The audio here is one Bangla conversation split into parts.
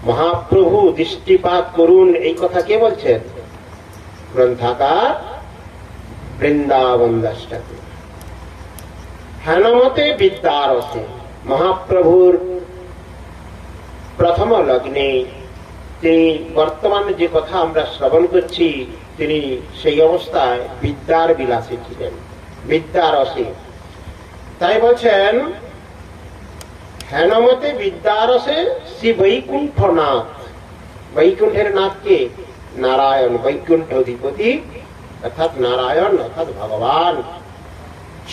মহাপ্রভু দৃষ্টিপাত করুন, এই কথা কে বলছেন? গ্রন্থাকার বৃন্দাবন দাস ঠাকুর। হেনমতে বিদ্যারসে মহাপ্রভুর প্রথম লগ্নে তিনি বর্তমানে যে কথা আমরা শ্রবণ করছি, তিনি সেই অবস্থায় বিদ্যার বিলাসী ছিলেন, বিদ্যারসে। তাই বলছেন হেনমতে বিদ্যারসে শ্রী বৈকুণ্ঠনাথ। বৈকুণ্ঠের নাথকে? নারায়ণ, বৈকুণ্ঠ অধিপতি অর্থাৎ নারায়ণ অর্থাৎ ভগবান।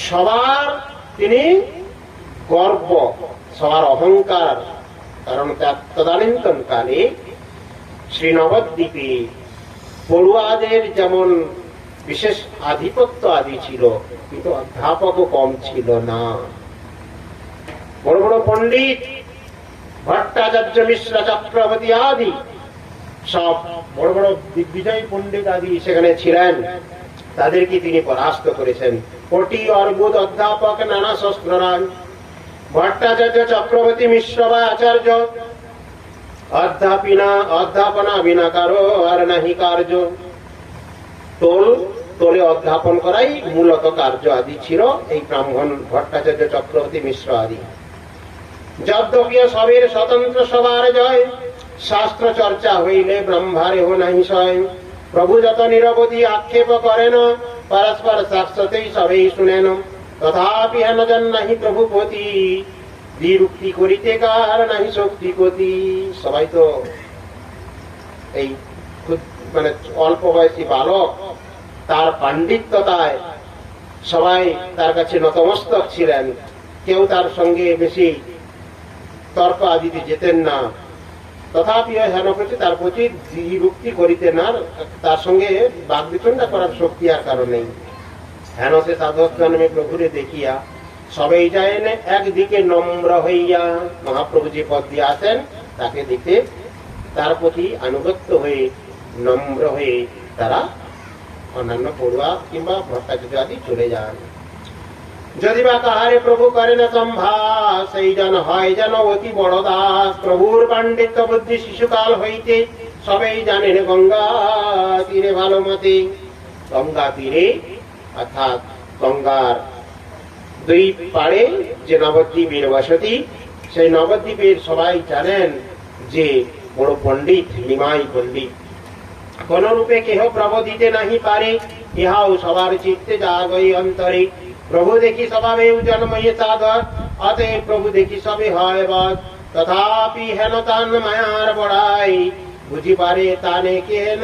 সবার তিনি গর্ব, সবার অহংকার। কারণ তদানীন্তন কালে শ্রী নবদ্বীপে পড়ুয়াদের যেমন বিশেষ আধিপত্য আদি ছিল, কিন্তু অধ্যাপকও কম ছিল না। বড় বড় পণ্ডিত ভট্টাচার্য, মিশ্র, চক্রবর্তী আদি সব বড় বড় দিগ্বিজয় পণ্ডিত আদি সেখানে ছিলেন। তাদেরকে তিনি পরাস্ত করেছেন। কোটি অর্বুদ অধ্যাপক নানা শস্ত্ররাজ, ভট্টাচার্য, চক্রবর্তী, মিশ্র বা আচার্য, অধ্যাপনা বিনা কারো আর নাহি কার্য। তোলে অধ্যাপন করাই মূলত কার্য আদি ছিল এই ব্রাহ্মণ ভট্টাচার্য, চক্রবর্তী, মিশ্র আদি। যদ্যপি সবের স্বতন্ত্র সবার জয়, শাস্ত্র চর্চা হইলে ব্রহ্মারে হো নাহি সয়। প্রভু যত নিরবধি আক্ষেপ করেন, পরস্পর শাশ্বতেই সবেই শুনেন। তথাপি হেন জন নাহি প্রভু পতি, বিরুক্তি করিতে কার নাহি শক্তি গতি। সবাই তো এই মানে অল্প বয়সী বালক, তার পাণ্ডিত্যতায় সবাই তার কাছে নতমস্তক ছিলেন। কেউ তার সঙ্গে বেশি তর্ক আদিতে যেতেন না। তথাপি হেন প্রতি তার প্রতি বিরুক্তি করিতে না, তার সঙ্গে বাগবিতণ্ডা করার শক্তি আর কারণ নেই। হেন সে সাধক জন্মে প্রভুরে দেখিয়া সবাই যায়েন একদিকে নম্র হইয়া। মহাপ্রভু যে পদ দিয়ে আসেন তাকে দেখে তার প্রতি আনুগত্য হয়ে নম্র হয়ে তারা অন্যান্য পড়ুয়া কিংবা ভট্টাচার্য আদি চলে যান। যদি বা কাহারে প্রভু করে না সম্ভাস, সেই জন হয় যেন অতি বড় দাস। প্রভুর পাণ্ডিত্য বুদ্ধি শিশুকাল হইতে সবাই জানেন গঙ্গা তীরে ভালো মতে। গঙ্গা তীরে অর্থাৎ গঙ্গার দুই পাড়ে যে নবদ্বীপের বসতি, সেই নবদ্বীপের সবাই জানেন যে বড় পণ্ডিত, নিমাই পণ্ডিত। কোন রূপে কেহ প্রভু দিতে নাহি পারে, ইহাও সবার চিত্তে জাগই অন্তরে। প্রভু দেখি স্বভাবে জন্ময়ে সাধক, অতএব প্রভু দেখি সবে হয় বধ। তথাপি হেন তান মায়ার বড়াই, বুঝি পারে তানে কেন,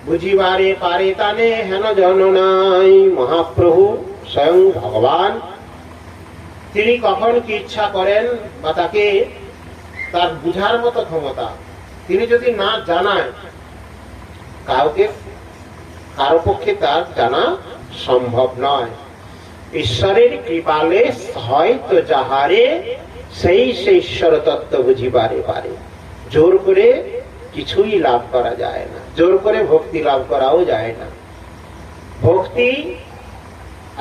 বুঝিবারে পারে তানে হেন জন নাই। মহাপ্রভু স্বয়ং ভগবান, তিনি কখন কি ইচ্ছা করেন বা তাকে তার বুঝার মতো ক্ষমতা তিনি যদি না জানায়, কাউকে কারো পক্ষে তার জানা সম্ভব নয়। ঈশ্বরের কৃপালে হয়তো যাহারে, সেই ঈশ্বর তত্ত্ব বুঝিবারে পারে। জোর করে কিছুই লাভ করা যায় না, জোর করে ভক্তি লাভ করাও যায় না। ভক্তি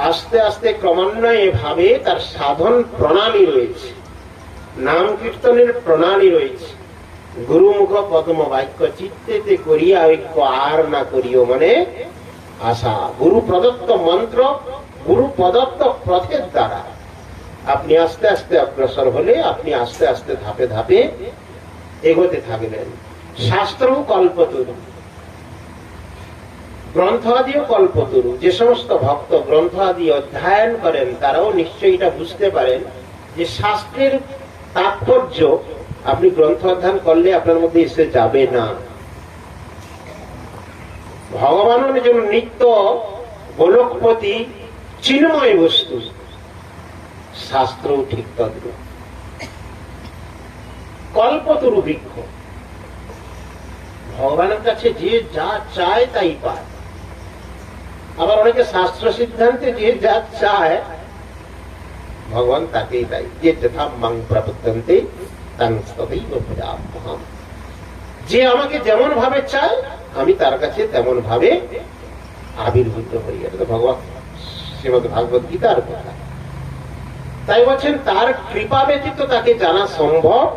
আস্তে আস্তে ক্রমান্বয়ে ভাবে তার সাধন প্রণালী রয়েছে, নাম কীর্তনের প্রণালী রয়েছে। গুরুমুখ পদ্ম বাক্য চিত্তেতে করিয়া ঐক্য আর না করিও মনে আশা। গুরু প্রদত্ত মন্ত্র, গুরু প্রদত্ত পথের দ্বারা আপনি আস্তে আস্তে অগ্রসর হলে আপনি আস্তে আস্তে ধাপে ধাপে এগোতে থাকবেন। শাস্ত্রও কল্পতরু, গ্রন্থ আদিও কল্পতরু। যে সমস্ত ভক্ত গ্রন্থ আদি অধ্যয়ন করেন তারাও নিশ্চয়ই এটা বুঝতে পারেন যে শাস্ত্রের তাৎপর্য আপনি গ্রন্থ অধ্যয়ন করলে আপনার মধ্যে এসে যাবে না। ভগবানের জন্য নিত্য গোলকপতি চিন্ময় বস্তু, শাস্ত্রও ঠিক তদ্রূপ। কল্পতরু বৃক্ষ, ভগবানের কাছে যে যা চায় তাই পায়। আবার অনেকে শাস্ত্র সিদ্ধান্তে যে যা চায় ভগবান তাকেই দেয়। যে যথা মাং প্রপদ্যন্তে তাং তথৈব ভজাম্যহম। যে আমাকে যেমন ভাবে চায় আমি তার কাছে তেমন ভাবে আবির্ভূত হই। এটা তো ভগবান শ্রীমদ্ ভাগবত গীতার কথা। তাই বলছেন তার কৃপা ব্যতীত তাকে জানা সম্ভব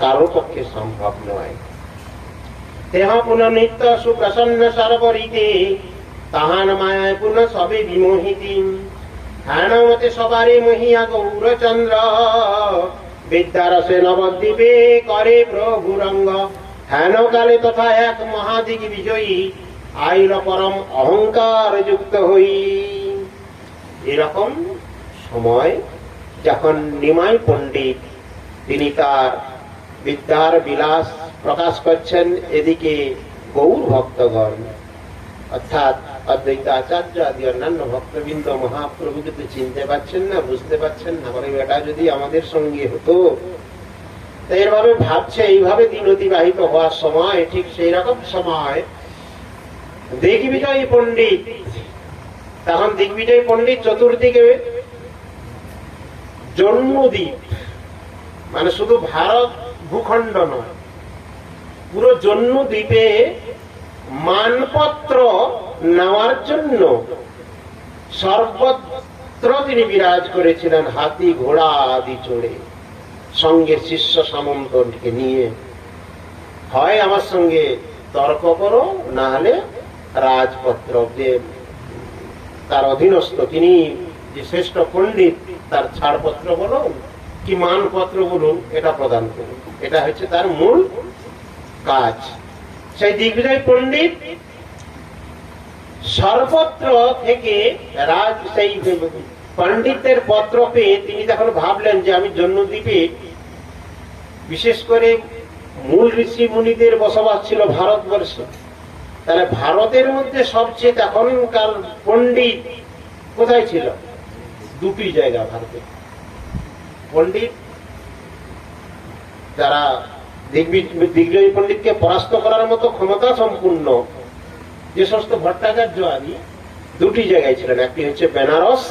কারো পক্ষে সম্ভব নয়। দেহ পুনঃ নিত্য সুপ্রসন্ন সর্বরিতে, তাহান মায়ায় পুনঃ সবে বিমোহিতি। হেন মতে সবারে মহিয়া গৌরচন্দ্র, বিদ্যারসে নবদ্বীপে করে প্রভু রঙ্গ। হেন কালে তথা এক মহাদিক বিজয়ী, আইল পরম অহংকার যুক্ত হই। এরকম সময় যখন নিমাই পণ্ডিত তিনি তার বিদ্যার বিলাস প্রকাশ করছেন, এদিকে গৌর ভক্তগণ অর্থাৎ অদ্বৈত আচার্য আদি অন্যান্য ভক্তবৃন্দ মহাপ্রভুকে তো চিনতে পারছেন না, বুঝতে পারছেন না, বলে এটা যদি আমাদের সঙ্গে হতো। এইভাবে ভাবছে, এইভাবে দিন অতিবাহিত হওয়ার সময় ঠিক সেই রকম সময় দিগ্বিজয় পণ্ডিত, তখন দিগ্বিজয় পণ্ডিত চতুর্দিকে জন্মদ্বীপ, মানে শুধু ভারত ভূখণ্ড নয়, পুরো জন্মদ্বীপে মানপত্র নেওয়ার জন্য সর্বত্র তিনি বিরাজ করেছিলেন, হাতি ঘোড়া আদি চড়ে, সঙ্গে শিষ্য সামন্তকে নিয়ে। হয় আমার সঙ্গে তর্ক করো, না হলে রাজপত্র, যে তার অধীনস্থ তিনি যে শ্রেষ্ঠ পণ্ডিত, তার ছাড়পত্র বলুন কি মানপত্র বলুন, এটা প্রদান করুন। এটা হচ্ছে তার মূল কাজ। সেই দিগ্বিজয় পণ্ডিত সর্বত্র থেকে সেই পণ্ডিতের পত্র পেয়ে তিনি তখন ভাবলেন যে আমি জন্মদ্বীপে, বিশেষ করে মূল ঋষি মুনিদের বসবাস ছিল ভারতবর্ষে, তাহলে ভারতের মধ্যে সবচেয়ে তখনকার পণ্ডিত কোথায় ছিল? দুটি জায়গা ভারতে পণ্ডিত, যারা দিগ্বিজয় পণ্ডিতকে পরাস্ত করার মতো ক্ষমতা সম্পূর্ণ যে সমস্ত ভট্টাচার্য আদি, দুটি জায়গায় ছিলেন। একটি হচ্ছে বেনারস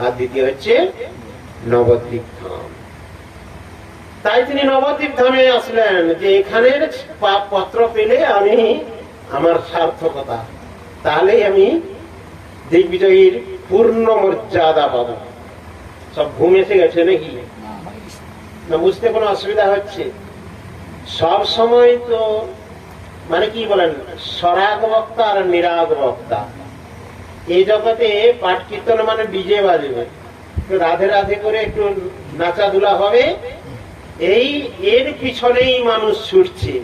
আর দ্বিতীয় হচ্ছে নবদ্বীপ ধাম। তাই তিনি নবদ্বীপ ধামে আসলেন যে এখানের পত্র পেলে আমি আমার সার্থকতা, তাহলে আমি দিগ্বিজয়ীর পূর্ণ মর্যাদা পাব। সব ঘুম এসে গেছে নাকি? না বুঝতে কোনো অসুবিধা হচ্ছে? সব সময় তো মানে কি বলেন, স্বরাগ বক্তা আর নিরাগ বক্তা। এই জগতে পাঠ কীর্তন মানে ডিজে বাজবে, রাধে রাধে করে একটু নাচাধুলা হবে, এই এর পিছনেই মানুষ ছুটছে।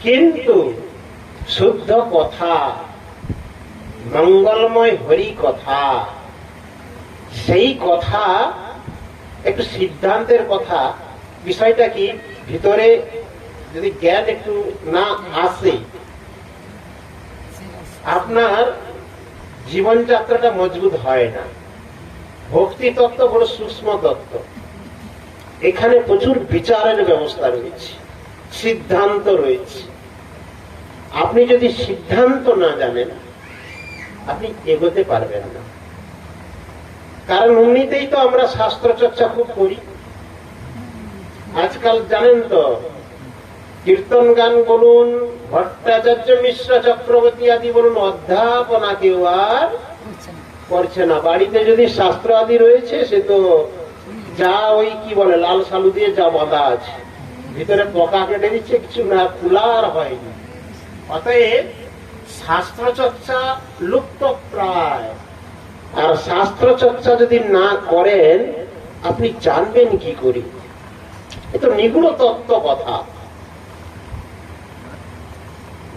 কিন্তু শুদ্ধ কথা, মঙ্গলময় হরি কথা, সেই কথা একটু সিদ্ধান্তের কথা। বিষয়টা কি, ভিতরে যদি জ্ঞান একটু না আসে, আপনার জীবনযাত্রাটা মজবুত হয় না। ভক্তি তত্ত্ব বড় সূক্ষ্ম তত্ত্ব, এখানে প্রচুর বিচারের ব্যবস্থা রয়েছে, সিদ্ধান্ত রয়েছে। আপনি যদি সিদ্ধান্ত না জানেন, আপনি এগোতে পারবেন না। কারণ এমনিতেই তো আমরা শাস্ত্র চর্চা খুব করি। আজকাল জানেন তো, কীর্তন গান বলুন, ভট্টাচার্য মিশ্র চক্রবর্তী আদি বলুন, অধ্যাপনা কেউ আর করছে না। বাড়িতে যদি শাস্ত্র আদি রয়েছে, সে তো যা ওই কি বলে লাল সালু দিয়ে যা বাঁধা আছে, ভিতরে পোকা কেটে দিচ্ছে, কিছু না খোলার হয়নি। অতএব শাস্ত্র চর্চা লুপ্ত প্রায়। আর শাস্ত্র চর্চা যদি না করেন, আপনি জানবেন কি করে? এ তো নিগুড় তত্ত্ব কথা,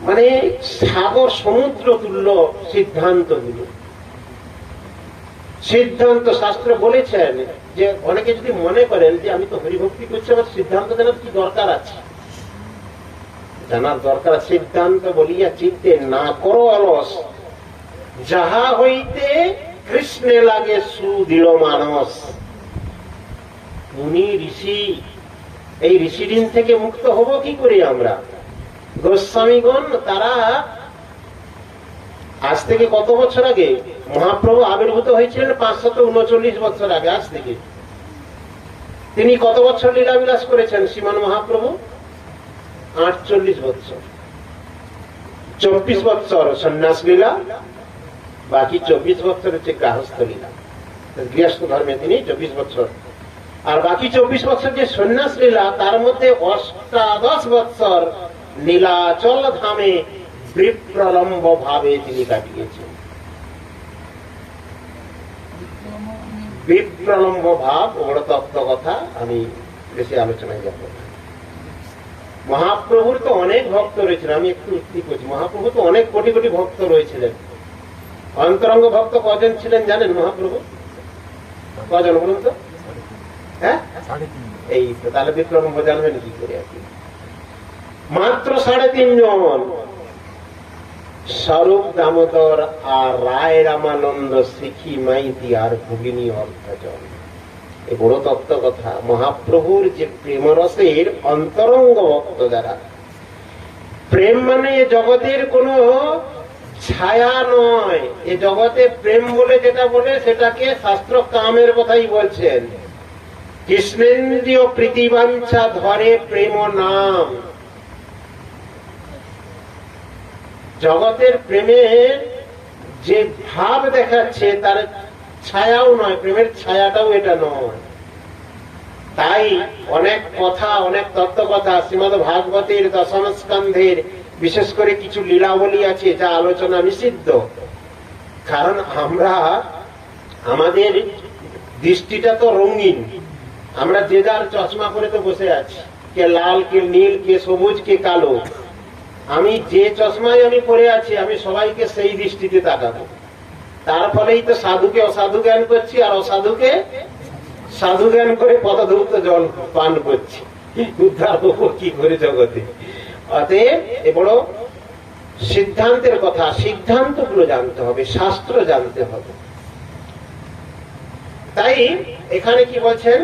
মানে সাগর সমুদ্র তুল্য সিদ্ধান্ত গুলো। সিদ্ধান্ত শাস্ত্র বলেছেন যে অনেকে যদি মনে করেন যে আমি তো হরিভক্তি করছি, আমার সিদ্ধান্ত জানার কি দরকার আছে? জানার দরকার। সিদ্ধান্ত বলিয়া চিত্তে না করো অলস, যাহা হইতে কৃষ্ণে লাগে সুদৃঢ় মানস। মুনি ঋষি, এই ঋষি ঋণ থেকে মুক্ত হব কি করে আমরা? গোস্বামীগণ তারা আজ থেকে কত বছর আগে মহাপ্রভু আবির্ভূত হয়েছিলেন? 539 বছর আগে। আজ থেকে তিনি কত বছর লীলাবিলাস করেছেন শ্রীমান মহাপ্রভু? 48 বছর। 24 বছর সন্ন্যাস লীলা, বাকি 24 বছর হচ্ছে গৃহস্থ লীলা। গৃহস্থ ধর্মে তিনি 24 বছর আর বাকি 24 বছর যে সন্ন্যাস লীলা, তার মধ্যে 18 বছর নীলাচল ধামে বিপ্রলম্ব ভাবে তিনি কাটিয়েছেন। বিপ্রলম্ব ভাব বড় তত্ত্ব কথা, আমি বেশি আলোচনায় যাব না। মহাপ্রভুর তো অনেক ভক্ত রয়েছিলেন, আমি একটু উক্তি করছি, মহাপ্রভু তো অনেক কোটি কোটি ভক্ত রয়েছিলেন। অন্তরঙ্গ ভক্ত কজন ছিলেন জানেন মহাপ্রভু? কজন বলুন তো? হ্যাঁ, এই তো, তাহলে বিপ্লব জানবেন কি করে? মাত্র 3.5 জন, স্বরূপ দামোদর আর রায় রামানন্দ, শিখি মাইতি আর ভগিনী অর্থজন। এই বড় তত্ত্ব কথা। মহাপ্রভুর যে প্রেমরসের অন্তরঙ্গ ভক্ত যারা, প্রেম মানে জগতের কোনো ছায়া নয়, এ জগতে প্রেম বলে যেটা বলে সেটাকে শাস্ত্র কামের কথাই বলছেন। কৃষ্ণেন্দ্রীয় প্রীতিবাঞ্ছা ধরে প্রেম নাম। জগতের প্রেমের যে ভাব দেখাচ্ছে তার ছায়াও নয়, প্রেমের ছায়াটাও এটা নয়। তাই অনেক কথা, অনেক তত্ত্ব কথা শ্রীমদ্ ভাগবতের 10ম স্কন্ধের বিশেষ করে কিছু লীলাবলী আছে যা আলোচনা নিষিদ্ধ। কারণ আমরা, আমাদের দৃষ্টিটা তো রঙিন, আমরা যে যার চশমা করে তো বসে আছি, কে লাল, কে নীল, কে সবুজ, কে কালো। আমি যে চশমায় আমি পরে আছি, আমি সবাইকে সেই দৃষ্টিতে তাকাবো। তার ফলেই তো সাধুকে অসাধু জ্ঞান করছি, আর অসাধুকে সাধু জ্ঞান করে পদধূপ্ত জল পান করছি। উদ্ধার হবো কি করে জগতে? অতএব এ বড় সিদ্ধান্তের কথা, সিদ্ধান্ত গুলো জানতে হবে, শাস্ত্র জানতে হবে। তাই এখানে কি বলছেন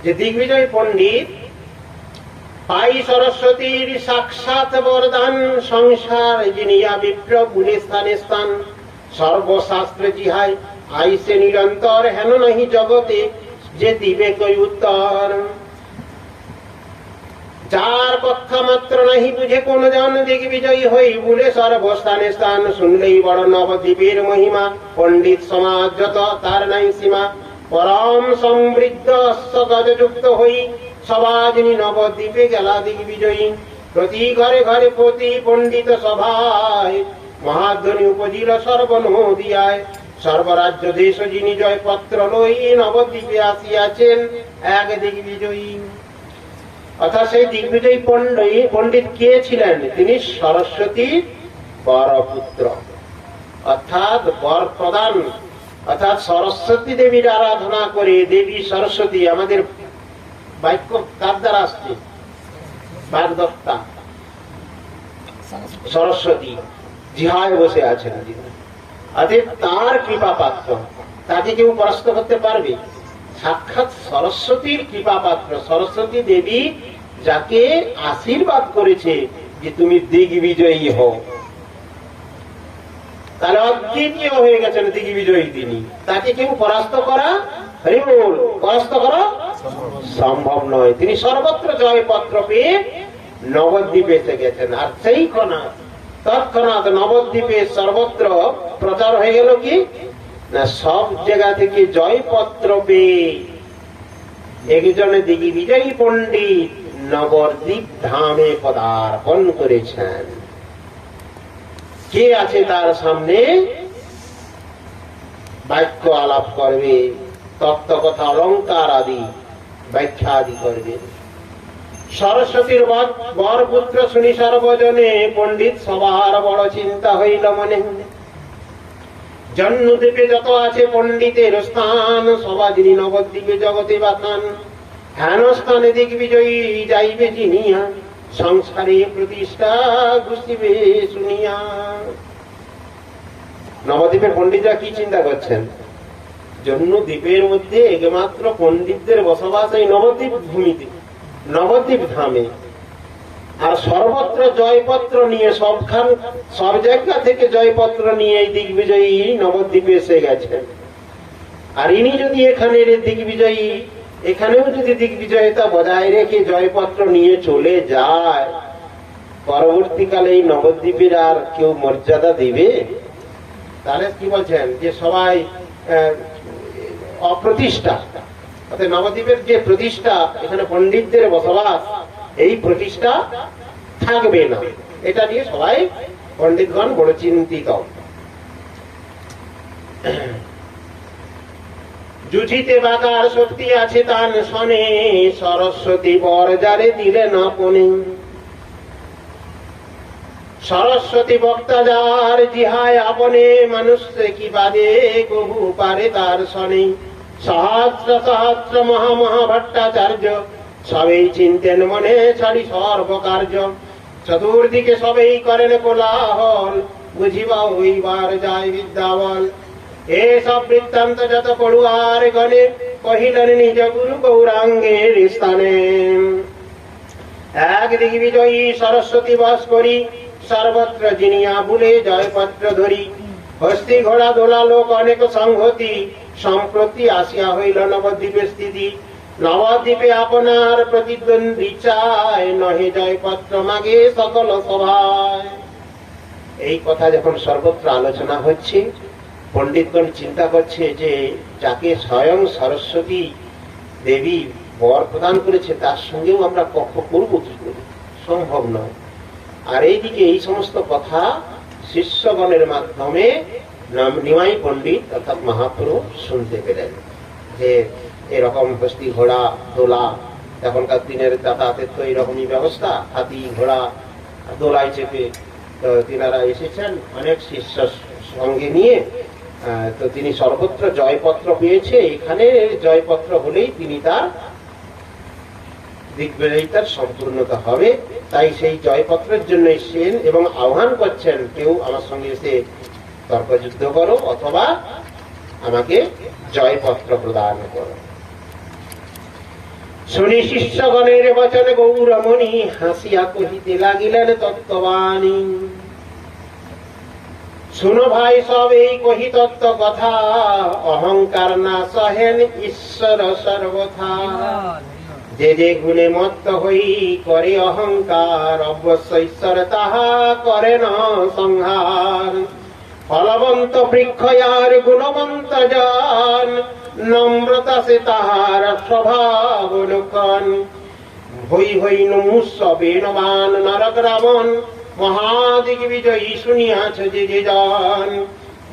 যে দিগ্বিজয় পণ্ডিত পাই সরস্বতীর সাক্ষাৎ বরদান, সংসার জিনিয়া বিপ্র গুণে স্থানে স্থান, সর্বশাস্ত্র জিহায় আইসে নিরন্তর, হেন নাহি জগতে যে দিবে কই উত্তর। যার কথা মাত্র নাহি বুঝে কোন জন, দিগ্বিজয়ী হই বলে সর্বস্থানে স্থান, শুনলেই বড় নবদ্বীপের মহিমা, পণ্ডিত সমাজ যত তার নাই সীমা। পরম সমৃদ্ধ গজযুক্ত হই, সবাজিনী নবদ্বীপে গেলা দিগ্বিজয়ী। প্রতি ঘরে ঘরে প্রতি পণ্ডিত সভায়, মহাধ্বনি উপজিল সর্বনদিয়ায়। সর্বরাজ্য দেশ যিনি জয় পত্র লই, নবদ্বীপে আসিয়াছেন এক দিগ্বিজয়ী। অর্থাৎ সেই দিগ্বিজয়ী পণ্ডিত কে ছিলেন? তিনি সরস্বতীর বরপুত্র, অর্থাৎ বর প্রদান, অর্থাৎ সরস্বতী দেবীর আরাধনা করে। দেবী সরস্বতী আমাদের বাক্য কার দ্বারা আসছে? বাগদত্তা সরস্বতী জিহায় বসে আছেন। অতএব তার কৃপা পাত্র, তাকে কেউ পরাস্ত করতে পারবে? সাক্ষাৎ সরস্বতীর কৃপা পাত্র, সরস্বতী দেবী যাকে আশীর্বাদ করেছে যে তুমি দিগ্বিজয়ী হও। তাহলে অদ্বিতীয় হয়ে গেছেন দিগ্বিজয়ী তিনি। তাকে কেউ পরাস্ত করা, পরাস্ত করা সম্ভব নয়। তিনি সর্বত্র জয়পত্র পেয়ে নবদ্বীপে এসে গেছেন। আর সেই তৎক্ষণাৎ নবদ্বীপে সর্বত্র প্রচার হয়ে গেল কি না, সব জায়গা থেকে জয়পত্র পেয়ে একজনে দিগ্বিজয়ী পণ্ডিত নবদ্বীপ ধামে পদার্পণ করেছেন। কে আছে তার সামনে? বাক্য আলাপ করবে, তত্ত্ব কথা, অলঙ্কার আদি ব্যাখ্যা আদি করবে। সরস্বতীর বর পুত্র শুনি সর্বজনে, পণ্ডিত সবার বড় চিন্তা হইল মনে। জন্মদ্বীপে যত আছে পণ্ডিতের স্থান, সবাজিনী নবদ্বীপে জগতে বাথান। হেন স্থানে দিগ্বিজয়ী যাইবে জিনিয়া, সংসারে প্রতিষ্ঠা ঘুষিবে শুনিয়া। নবদ্বীপের পণ্ডিতরা কি চিন্তা করছেন? জন্মদ্বীপের মধ্যে একমাত্র পণ্ডিতদের বসবাস এই নবদ্বীপ ভূমিতে, নবদ্বীপ ধামে। আর সর্বত্র জয়পত্র নিয়ে, সব জায়গা থেকে জয়পত্র নিয়ে এই দিগ্বিজয়ী নবদ্বীপে এসে গেছেন। আর ইনি যদি এখানে দিগ্বিজয়ী, এখানেও যদি দিগ্বিজয়তা বজায় রেখে জয়পত্র নিয়ে চলে যায়, পরবর্তীকালে এই নবদ্বীপের আর কেউ মর্যাদা দিবে? তাহলে কি বলছেন যে সবাই অপ্রতিষ্ঠা, অর্থাৎ নবদ্বীপের যে প্রতিষ্ঠা, এখানে পণ্ডিতদের বসবাস, এই প্রতিষ্ঠা থাকবে না। এটা নিয়ে সবাই পণ্ডিতগণ বড় চিন্তিত। জুঝিতে বাকার শক্তি আছে তান শনে, সরস্বতী বর যারে দিলে না পনে। সরস্বতী বক্তা যার জিহায় আপনে, মানুষে কি বাদে কবু পারে তার শনে। সহস্র সহস্র মহা ভট্টাচার্য, সবেই চিন্তেন মনে ছাড়ি সর্বকার্য। চতুর্দিকে সবেই করেন কোলাহল, বুঝিবা হইবার যায় বিদ্যাবল। এসব বৃত্তান্ত যত পড়ুয়ার গণে, কহিলেন নিজ গুরু গৌরাঙ্গের স্থানে। এক দিগ্বিজয়ী সরস্বতী বাস করি, সর্বত্র জিনিয়া বুলে জয়পত্র ধরি। হস্তি ঘোড়া দোলা লোক অনেক সংহতি, সম্প্রতি আসিয়া হইল নবদ্বীপের স্থিতি। নবদ্বীপে আপনার প্রতিদ্বন্দ্বী চায়, নহে জয়পত্র মাগে সকল সভায়। এই কথা যখন সর্বত্র আলোচনা হচ্ছে, পণ্ডিতগণ চিন্তা করছে যে যাকে স্বয়ং সরস্বতী দেবী বর প্রদান করেছে, তার সঙ্গেও আমরা পক্ষ করবো কি করে, সম্ভব নয়। আর এইদিকে এই সমস্ত কথা শিষ্যগণের মাধ্যমে নিমাই পণ্ডিত অর্থাৎ মহাপুরু শুনতে পেলেন যে এরকম হস্তি ঘোড়া দোলা, এখনকার দিনের যাতায়াতের তো এইরকমই ব্যবস্থা, হাতি ঘোড়া দোলায় চেপে তো তিনারা এসেছেন অনেক শিষ্য সঙ্গে নিয়ে। তো তিনি সর্বত্র জয়পত্র পেয়েছে, এখানে জয়পত্র হলেই তিনি তার দিগ্বিজয়িতার সম্পূর্ণতা হবে। তাই সেই জয়পত্রের জন্য এসেছেন এবং আহ্বান করছেন, কেউ আমার সঙ্গে এসে তর্কযুদ্ধ করো অথবা আমাকে জয়পত্র প্রদান করো। শুনি শিষ্যগণের বচন গৌরমণি, হাসিয়া কহিতে লাগিলেন তত্ত্ববাণী। শুনো ভাই সব এই কহি তত্ত্ব কথা, অহংকার না সহেন ঈশ্বর সর্বথা। যে যে গুণে মত্ত হই করে অহংকার, অবশ্য ঈশ্বর তাহা করে না সংহার। ফলবন্ত বৃক্ষ আর গুণবন্ত জন, নম্রতা সে তাহার স্বভাব লক্ষণ। হই হই নমুষ্য বেণবান নরক রাবণ, মহাদিক বিজয়ী শুনিয়াছ যে যে জন।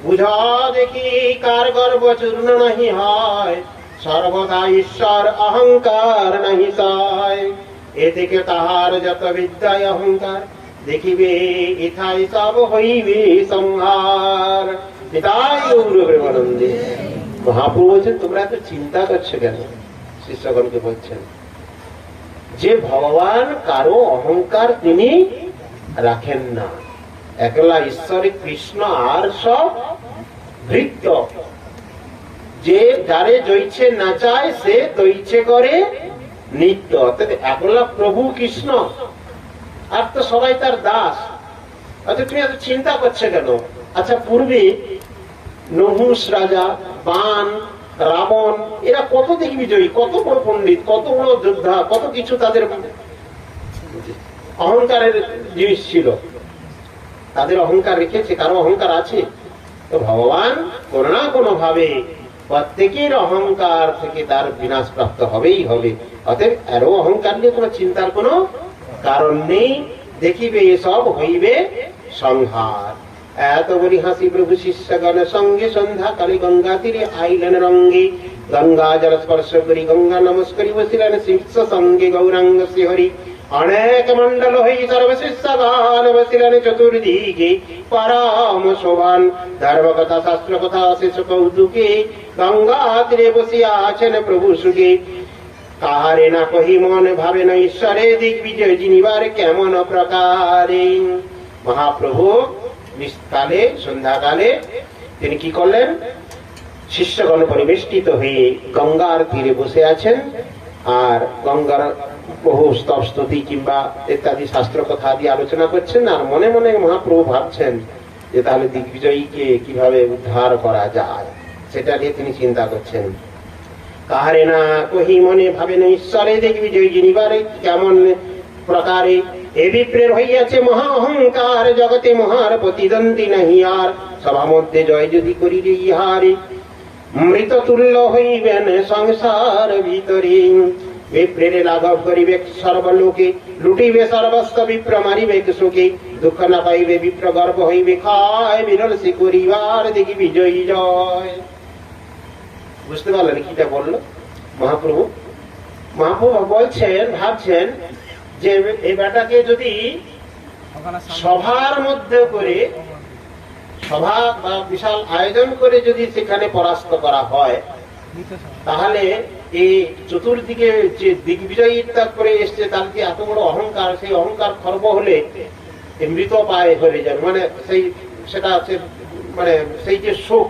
বুঝা দেখি কার গর্ব চূর্ণ নাহি হয়, সর্বদা ঈশ্বর অহংকার নাহি সয়। এ থেকে তাহার যত বিদ্যায় অহংকার, দেখিবে ইথাই সব হইবে সংহার। পিতাই গৌর প্রেমানন্দে। মহাপ্রভু বলছেন তোমরা এত চিন্তা করছো কেন? শিষ্যগণকে বলছেন যে ভগবান কারো অহংকার তিনি রাখেন না, একলা ঈশ্বরে কৃষ্ণ আর সব ভৃত্য। যে যারে জইছে নাচায় সে দইছে করে নিত্য। অর্থাৎ একলা প্রভু কৃষ্ণ, আর তো সবাই তার দাস। আচ্ছা তুমি এত চিন্তা করছো কেন? আচ্ছা পূর্বে নহুষ রাজা, বান, রাবণ, এরা কত দিগ্বিজয়ী, কত বড় পণ্ডিত, কত বড় যোদ্ধা, কত কিছু তাদের অহংকারের জিনিস ছিল। তাদের অহংকার রেখেছে, কারো অহংকার আছে। তো ভগবান কোনো না কোনো ভাবে প্রত্যেকের অহংকার থেকে তার বিনাশ প্রাপ্ত হবেই হবে। অতএব আরো অহংকার নিয়ে কোনো চিন্তার কোনো কারণ নেই। দেখিবে এসব হইবে সংহার। এত বলি হাসি প্রভু শিষ্যগণ সঙ্গে সন্ধ্যা কালে গঙ্গা তীরে আইলেন রঙ্গে। গঙ্গা জল স্পর্শ করি গঙ্গা নমস্কারি বসিলেন শিষ্য সঙ্গে গৌরাঙ্গ শ্রীহরি। অনেক মন্ডল হই সর্বশিষ্যগণ বসিলেন চতুর্দিকে পরম শোভান। ধর্ম কথা শাস্ত্র কথা শেষ কৌতুকে, গঙ্গা তীরে বসিয়া আছেন প্রভু সুখে। কাহারে না কহি মন ভাবে না ঈশ্বরে দিগ্বিজয় জিনিবার কেমন প্রকারে। মহাপ্রভু নিষ্কালে সন্ধ্যাকালে তিনি কি করলেন? শিষ্যগণ পরিবেষ্টিত হয়ে গঙ্গার তীরে বসে আছেন, আর গঙ্গার বহু স্তব স্তুতি কিংবা ইত্যাদি শাস্ত্র কথা দিয়ে আলোচনা করছেন। আর মনে মনে মহাপ্রভু ভাবছেন যে তাহলে দিগ্বিজয়ীকে কিভাবে উদ্ধার করা যায়, সেটা নিয়ে তিনি চিন্তা করছেন। কাহারে না কহি মনে ভাবে না ঈশ্বরে দিগ্বিজয়ী জিনিবারে কেমন প্রকারে। এ বিপ্রের হইয়াছে মহা অহংকার, জগতে মহার প্রতিদ্বন্দ্বী নাহি আর। সভা মধ্যে জয় যদি করি যে ইহারে। মৃত তুল্য হইবেন সংসার ভিতরে, বিপ্রের লাঘব করিবে সর্বলোকে, লুটিবে সর্বস্ব বিপ্র মারিবে সুখে, দুঃখ না পাইবে বিপ্র গর্ব হইবে ক্ষয়, বিরল করিবার দেখি বিজয়ী জয়। বুঝতে পারলেন কিটা বললো মহাপ্রভু? মহাপ্রভু বলছেন, ভাবছেন যে এই বেটাকে যদি সভার মধ্যে করে, সভা বা বিশাল আয়োজন করে যদি সেখানে পরাস্ত করা হয়, তাহলে এই চতুর্দিকে যে দিগ্বিজয়ী করে এসছে তার যে এত বড় অহংকার, সেই অহংকার খর্ব হলে মৃত পায় হয়ে যাবে, মানে সেটা মানে সেই যে শোক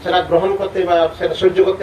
সেটা গ্রহণ করতে বা সেটা সহ্য করতে